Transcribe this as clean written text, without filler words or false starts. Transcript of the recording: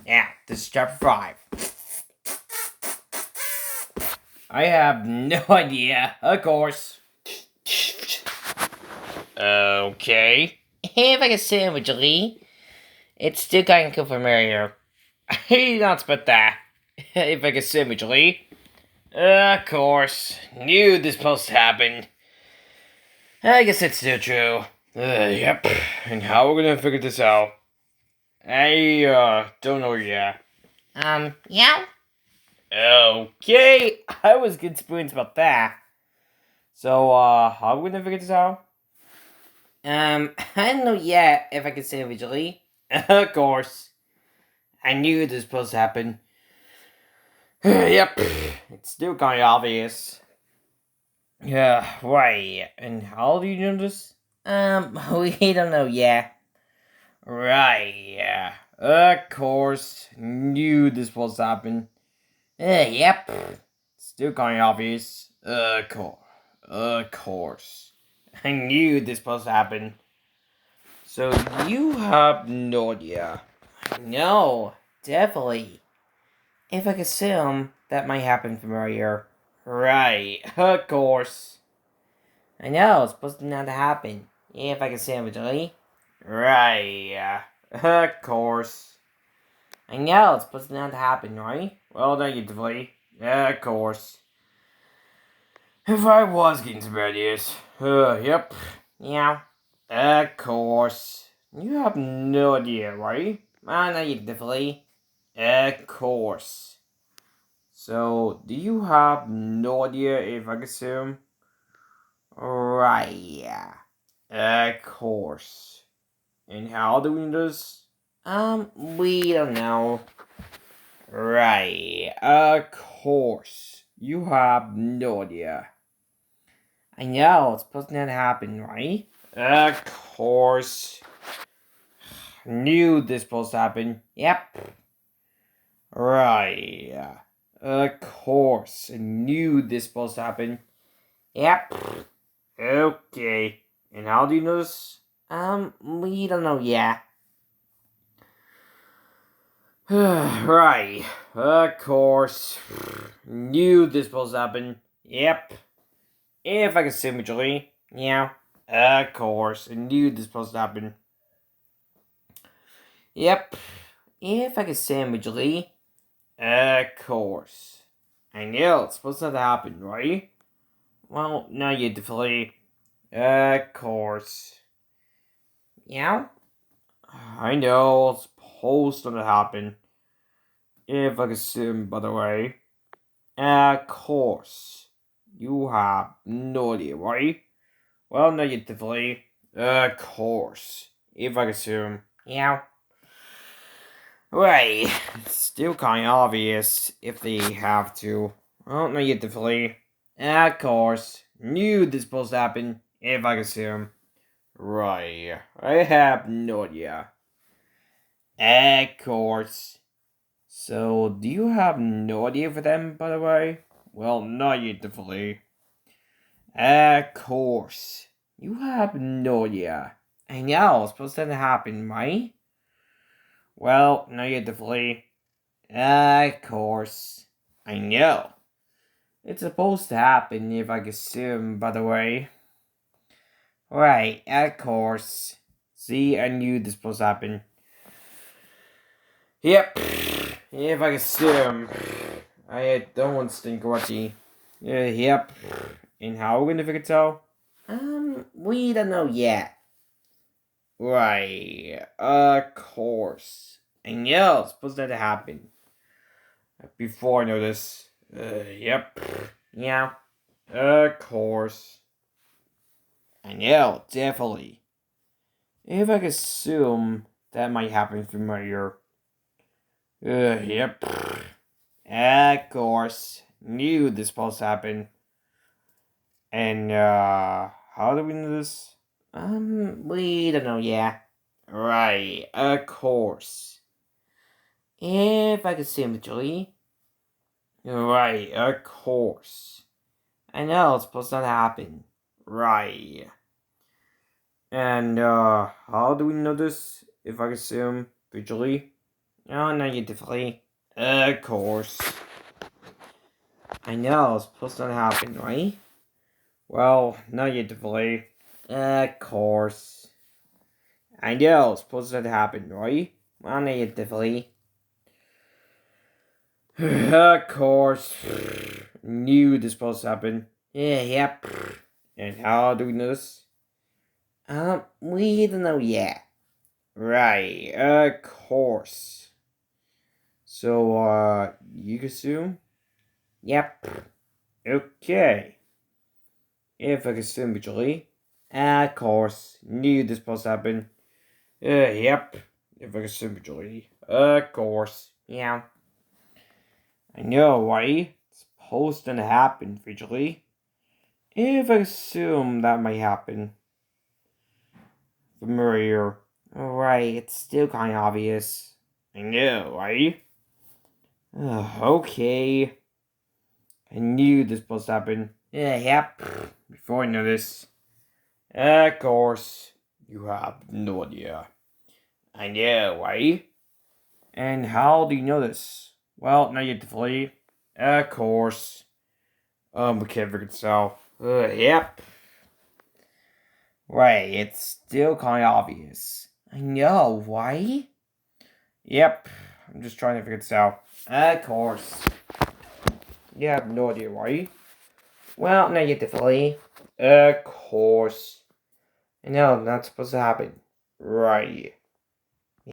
Yeah, this is chapter 5. I have no idea, of course. Okay. If I can sandwich Lee, it's still kind of familiar. He not but that. If I can sandwich Lee. Of course. Knew this must happen. I guess it's still true. Yep. And how we're gonna figure this out? I don't know yet. Yeah. Okay. I was good spoons about that. So, how are we gonna figure this out? I don't know yet if I can say visually. Of course. I knew this was supposed to happen. Yep. It's still kinda obvious. Yeah, right. And how do you know this? We don't know yet. Right, yeah. Of course. Knew this was to happen. Yep. Still kinda obvious. Of course. I knew this was to happen. So you have no idea. No, definitely. If I could assume that might happen from right here. Right, of course. I know, it's supposed to not happen. If I could assume it, right, yeah. Of course. I know, it's supposed to not happen, right? Well, negatively. Yeah, of course. If I was getting some ideas. Yep. Yeah. Of course. You have no idea, right? Negatively. Of course. So, do you have no idea if I can assume? Right, yeah. Of course. And how do we know this? We don't know. Right, of course. You have no idea. I know, it's supposed to not happen, right? Of course. Knew this supposed to happen. Yep. Right, yeah. Of course. I knew this supposed to happen. Yep. Okay. And how do you know this? We don't know yet. Right. Of course. Knew this supposed to happen. Yep. If I can say majorly. Yeah. Of course. I knew this supposed to happen. Yep. If I can say majorly. Of course. I knew it's supposed to happen, right? Well, now you definitely. Of course. Yeah? I know it's supposed to happen. If I can assume, by the way. Of course. You have no idea, right? Well, negatively. Of course. If I can assume. Yeah. Right. It's still kind of obvious if they have to. Well, negatively. Of course. Knew this supposed to happen. If I can assume. Right. I have no idea. Of course. So, do you have no idea for them, by the way? Well, not yet, definitely. Of course. You have no idea. I know, it's supposed to happen, right? Well, not yet, definitely. Of course. I know. It's supposed to happen if I can assume, by the way. Right, of course. See, I knew this was supposed to happen. Yep. If I can assume. I don't want to stink watchy. Yep. And how are we gonna figure it out? We don't know yet. Right. Of course. And yeah, it's supposed to happen. Before I know this. Yep. Yeah. Of course. I know, definitely. If I could assume that might happen from my ear. Yep. Of course. Knew this supposed to happen. And how do we know this? We don't know yet. Right, of course. If I could see him Julie. Right, of course. I know it's supposed to not happen. Right. And how do we know this? If I could see him visually? Oh, negatively. Of course. I know, it's supposed to happen, right? Well, negatively. Of course. I know, it's supposed to happen, right? Well, negatively. Of course. Knew this supposed to happen. Yeah, yep. And how do we know this? We don't know yet. Right, of course. So, you assume? Yep. Okay. If I assume mutually. Of course. Knew this supposed to happen. Yep. If I assume mutually. Of course. Yeah. I know, right? It's supposed to happen visually. If I assume that might happen. Familiar. Alright, it's still kind of obvious. I know, right? Okay. I knew this was supposed to happen. Yep. Before I know this. Of course. You have no idea. I know, right? And how do you know this? Well, negatively. Of course. We can't figure this out. Yep. Right, it's still kind of obvious. I know, why? Yep, I'm just trying to figure this out. Of course. You have no idea why. Well, negatively. Of course. I know, that's supposed to happen. Right.